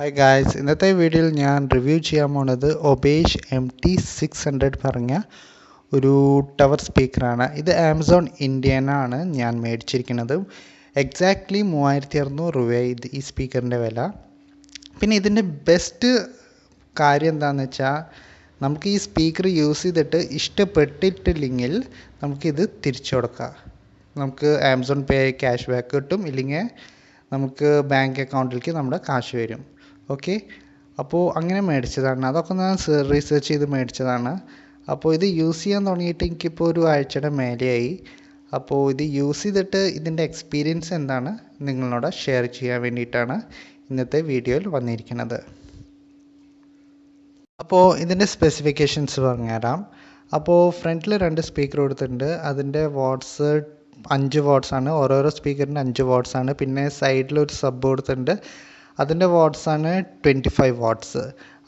Hi guys, ഇന്നത്തെ വീഡിയോയിൽ ഞാൻ റിവ്യൂ ചെയ്യാൻ പോകുന്നത് OBAGE MT 600 പറഞ്ഞ ഒരു ടവർ സ്പീക്കറാണ്. ഇത് ആമസോൺ ഇന്ത്യനാണ് ഞാൻ മേടിച്ചിരിക്കുന്നത്. എക്സാക്ട്ലി 3600 രൂപയായി ഈ സ്പീക്കറിൻ്റെ വില. പിന്നെ ഇതിൻ്റെ ബെസ്റ്റ് കാര്യം എന്താണെന്ന് വെച്ചാൽ നമുക്ക് ഈ സ്പീക്കർ യൂസ് ചെയ്തിട്ട് ഇഷ്ടപ്പെട്ടിട്ടില്ലെങ്കിൽ നമുക്കിത് തിരിച്ചു കൊടുക്കാം. നമുക്ക് ആമസോൺ പേ ക്യാഷ് ബാക്ക് കിട്ടും, ഇല്ലെങ്കിൽ നമുക്ക് ബാങ്ക് അക്കൗണ്ടിലേക്ക് നമ്മുടെ കാശ് വരും. ഓക്കെ, അപ്പോൾ അങ്ങനെ മേടിച്ചതാണ്. അതൊക്കെ ഞാൻ റീസെർച്ച് ചെയ്ത് മേടിച്ചതാണ്. അപ്പോൾ ഇത് യൂസ് ചെയ്യാൻ തുടങ്ങിയിട്ട് എനിക്കിപ്പോൾ ഒരു ആഴ്ചയുടെ മേലെയായി. അപ്പോൾ ഇത് യൂസ് ചെയ്തിട്ട് ഇതിൻ്റെ എക്സ്പീരിയൻസ് എന്താണ് നിങ്ങളോട് ഷെയർ ചെയ്യാൻ വേണ്ടിയിട്ടാണ് ഇന്നത്തെ വീഡിയോയിൽ വന്നിരിക്കുന്നത്. അപ്പോൾ ഇതിൻ്റെ സ്പെസിഫിക്കേഷൻസ് പറഞ്ഞുതരാം. അപ്പോൾ ഫ്രണ്ടിൽ 2 സ്പീക്കർ കൊടുത്തിട്ടുണ്ട്. അതിൻ്റെ വാട്ട്സ് 5 വാട്ട്സ് ആണ്. ഓരോരോ സ്പീക്കറിൻ്റെ 5 വാട്ട്സ് ആണ്. പിന്നെ സൈഡിൽ ഒരു സബ് കൊടുത്തിട്ടുണ്ട്. അതിൻ്റെ വാട്ട്സ് ആണ് 25 വാട്ട്സ്.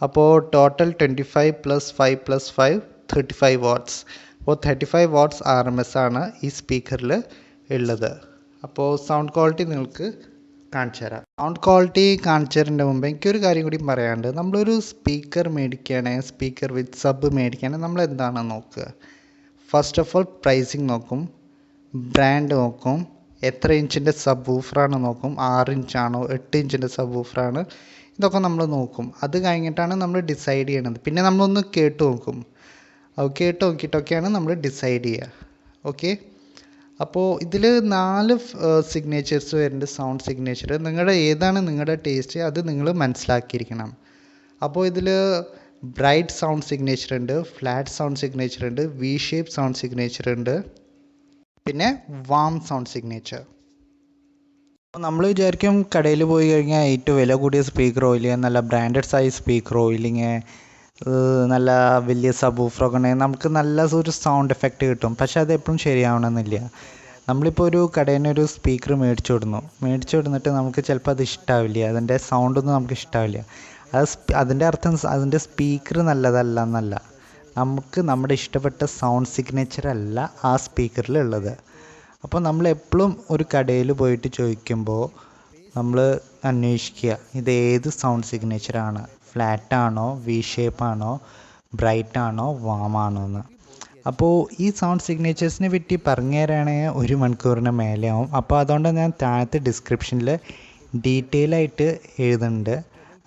അപ്പോൾ ടോട്ടൽ 25 + 5 + 5 35 വാട്ട്സ്. അപ്പോൾ 35 വാട്ട്സ് RMS ആണ് ഈ സ്പീക്കറിൽ ഉള്ളത്. അപ്പോൾ സൗണ്ട് ക്വാളിറ്റി നിങ്ങൾക്ക് കാണിച്ചു തരാം. സൗണ്ട് ക്വാളിറ്റി കാണിച്ചു തരുന്നതിന് മുമ്പ് എനിക്കൊരു കാര്യം കൂടി പറയാനുണ്ട്. നമ്മളൊരു സ്പീക്കർ മേടിക്കുകയാണെങ്കിൽ, സ്പീക്കർ വിത്ത് സബ് മേടിക്കുകയാണെങ്കിൽ നമ്മൾ എന്താണ് നോക്കുക? ഫസ്റ്റ് ഓഫ് ഓൾ പ്രൈസിങ് നോക്കും, ബ്രാൻഡ് നോക്കും, എത്ര ഇഞ്ചിൻ്റെ സബ് വൂഫറാണ് നോക്കും, 6 ഇഞ്ചാണോ 8 ഇഞ്ചിൻ്റെ സബ് വൂഫറാണ്, ഇതൊക്കെ നമ്മൾ നോക്കും. അത് കഴിഞ്ഞിട്ടാണ് നമ്മൾ ഡിസൈഡ് ചെയ്യണത്. പിന്നെ നമ്മളൊന്ന് കേട്ട് നോക്കും. കേട്ട് നോക്കിയിട്ടൊക്കെയാണ് നമ്മൾ ഡിസൈഡ് ചെയ്യുക. ഓക്കെ, അപ്പോൾ ഇതിൽ 4 സിഗ്നേച്ചേഴ്സ് വരുന്നുണ്ട്. സൗണ്ട് സിഗ്നേച്ചർ ഏതാണ് നിങ്ങളുടെ ടേസ്റ്റ് അത് നിങ്ങൾ മനസ്സിലാക്കിയിരിക്കണം. അപ്പോൾ ഇതിൽ ബ്രൈറ്റ് സൗണ്ട് സിഗ്നേച്ചർ ഉണ്ട്, ഫ്ലാറ്റ് സൗണ്ട് സിഗ്നേച്ചർ ഉണ്ട്, വി ഷേപ്പ് സൗണ്ട് സിഗ്നേച്ചർ ഉണ്ട്, പിന്നെ വാം സൗണ്ട് സിഗ്നേച്ചർ. നമ്മൾ വിചാരിക്കും കടയിൽ പോയി കഴിഞ്ഞാൽ ഏറ്റവും വില കൂടിയ സ്പീക്കറോ ഇല്ലെങ്കിൽ നല്ല ബ്രാൻഡഡ് സൈസ് സ്പീക്കറോ ഇല്ലെങ്കിൽ നല്ല വലിയ സബ് വൂഫറൊക്കെ ഉണ്ടെങ്കിൽ നമുക്ക് നല്ല ഒരു സൗണ്ട് എഫക്റ്റ് കിട്ടും. പക്ഷെ അത് എപ്പോഴും ശരിയാവണമെന്നില്ല. നമ്മളിപ്പോൾ ഒരു കടയിൽ നിന്ന് ഒരു സ്പീക്കർ മേടിച്ചു കൊടുന്നിട്ട് നമുക്ക് ചിലപ്പോൾ അത് ഇഷ്ടാവില്ല, അതിൻ്റെ സൗണ്ടൊന്നും നമുക്ക് ഇഷ്ടാവില്ല. അതിൻ്റെ അർത്ഥം അതിൻ്റെ സ്പീക്കർ നല്ലതല്ല എന്നല്ല, നമുക്ക് നമ്മുടെ ഇഷ്ടപ്പെട്ട സൗണ്ട് സിഗ്നേച്ചർ അല്ല ആ സ്പീക്കറിൽ ഉള്ളത്. അപ്പോൾ നമ്മൾ എപ്പോഴും ഒരു കടയിൽ പോയിട്ട് ചോദിക്കുമ്പോൾ നമ്മൾ അന്വേഷിക്കുക ഇത് ഏത് സൗണ്ട് സിഗ്നേച്ചറാണ്, ഫ്ലാറ്റാണോ, വി ഷേപ്പാണോ, ബ്രൈറ്റാണോ, വാമാണോ എന്ന്. അപ്പോൾ ഈ സൗണ്ട് സിഗ്നേച്ചേഴ്സിനെ പറ്റി പറഞ്ഞു തരാണെങ്കിൽ 1 മണിക്കൂറിന് മേലെയാവും. അപ്പോൾ അതുകൊണ്ട് ഞാൻ താഴത്തെ ഡിസ്ക്രിപ്ഷനിൽ ഡീറ്റെയിൽ ആയിട്ട് എഴുതുന്നുണ്ട്.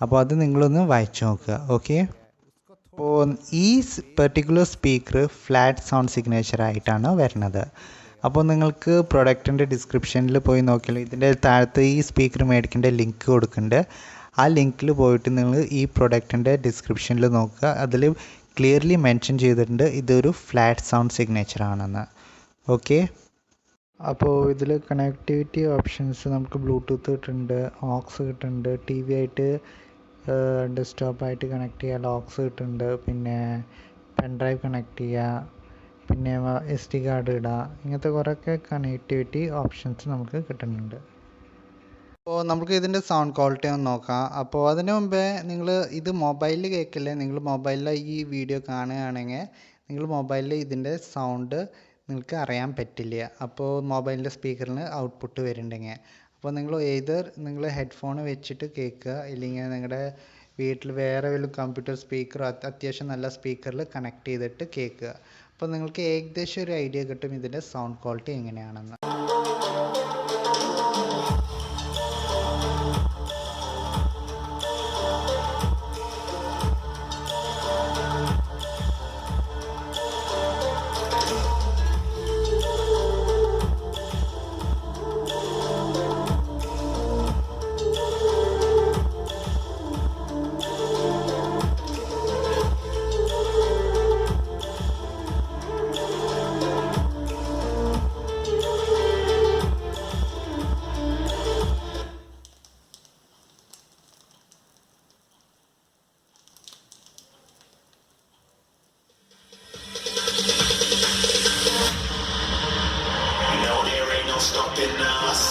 അപ്പോൾ അത് നിങ്ങളൊന്ന് വായിച്ചു നോക്കുക. ഓക്കെ, അപ്പോൾ ഈ particular speaker flat sound signature ആയിട്ടാണ് വരുന്നത്. അപ്പോൾ നിങ്ങൾക്ക് പ്രൊഡക്റ്റിൻ്റെ ഡിസ്ക്രിപ്ഷനിൽ പോയി നോക്കിയാൽ ഇതിൻ്റെ താഴത്ത് ഈ സ്പീക്കർ മേടിക്കേണ്ട ലിങ്ക് കൊടുക്കുന്നുണ്ട്. ആ ലിങ്കിൽ പോയിട്ട് നിങ്ങൾ ഈ പ്രൊഡക്റ്റിൻ്റെ ഡിസ്ക്രിപ്ഷനിൽ നോക്കുക. അതിൽ ക്ലിയർലി മെൻഷൻ ചെയ്തിട്ടുണ്ട് ഇതൊരു ഫ്ലാറ്റ് സൗണ്ട് സിഗ്നേച്ചർ ആണെന്ന്. ഓക്കെ, അപ്പോൾ ഇതിൽ കണക്ടിവിറ്റി ഓപ്ഷൻസ് നമുക്ക് ബ്ലൂടൂത്ത് കിട്ടുന്നുണ്ട്, ഓക്സ് കിട്ടുന്നുണ്ട്, ടി വി ആയിട്ട് ഡെസ്ക്ടോപ്പായിട്ട് കണക്ട് ചെയ്യുക, ലോക്സ് കിട്ടുന്നുണ്ട്, പിന്നെ പെൻഡ്രൈവ് കണക്ട് ചെയ്യുക, പിന്നെ SD കാർഡ് ഇടുക, ഇങ്ങനത്തെ കുറേയൊക്കെ കണക്ടിവിറ്റി ഓപ്ഷൻസ് നമുക്ക് കിട്ടുന്നുണ്ട്. അപ്പോൾ നമുക്ക് ഇതിൻ്റെ സൗണ്ട് ക്വാളിറ്റി ഒന്ന് നോക്കാം. അപ്പോൾ അതിന് മുമ്പേ നിങ്ങൾ ഇത് മൊബൈലിൽ കേൾക്കില്ലേ, നിങ്ങൾ മൊബൈലിൽ ഈ വീഡിയോ കാണുകയാണെങ്കിൽ നിങ്ങൾ മൊബൈലിൽ ഇതിൻ്റെ സൗണ്ട് നിങ്ങൾക്ക് അറിയാൻ പറ്റില്ല. അപ്പോൾ മൊബൈലിൻ്റെ സ്പീക്കറിന് ഔട്ട്പുട്ട് വരുന്നുണ്ടെങ്കിൽ അപ്പോൾ നിങ്ങൾ ഹെഡ്ഫോൺ വെച്ചിട്ട് കേൾക്കുക, ഇല്ലെങ്കിൽ നിങ്ങളുടെ വീട്ടിൽ വേറെ വല്ല കമ്പ്യൂട്ടർ സ്പീക്കറോ അത്യാവശ്യം നല്ല സ്പീക്കറിൽ കണക്ട് ചെയ്തിട്ട് കേൾക്കുക. അപ്പോൾ നിങ്ങൾക്ക് ഏകദേശം ഒരു ഐഡിയ കിട്ടും ഇതിൻ്റെ സൗണ്ട് ക്വാളിറ്റി എങ്ങനെയാണെന്ന്. Stopping us,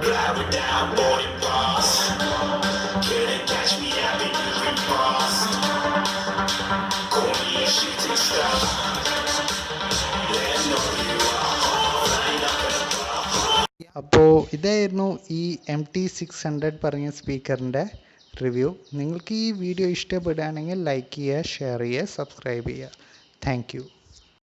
drive it down, boarding pass. Couldn't catch me, I've been moving fast. Call me a shooting star. Let know you are flying up in a bar. അപ്പോൾ ഇതായിരുന്നു ഈ MT600 പറഞ്ഞ സ്പീക്കറിൻ്റെ review. നിങ്ങൾക്ക് ഈ video ഇഷ്ടപ്പെടുകയാണെങ്കിൽ like ചെയ്യുക, share ചെയ്യുക, subscribe ചെയ്യുക. Thank you.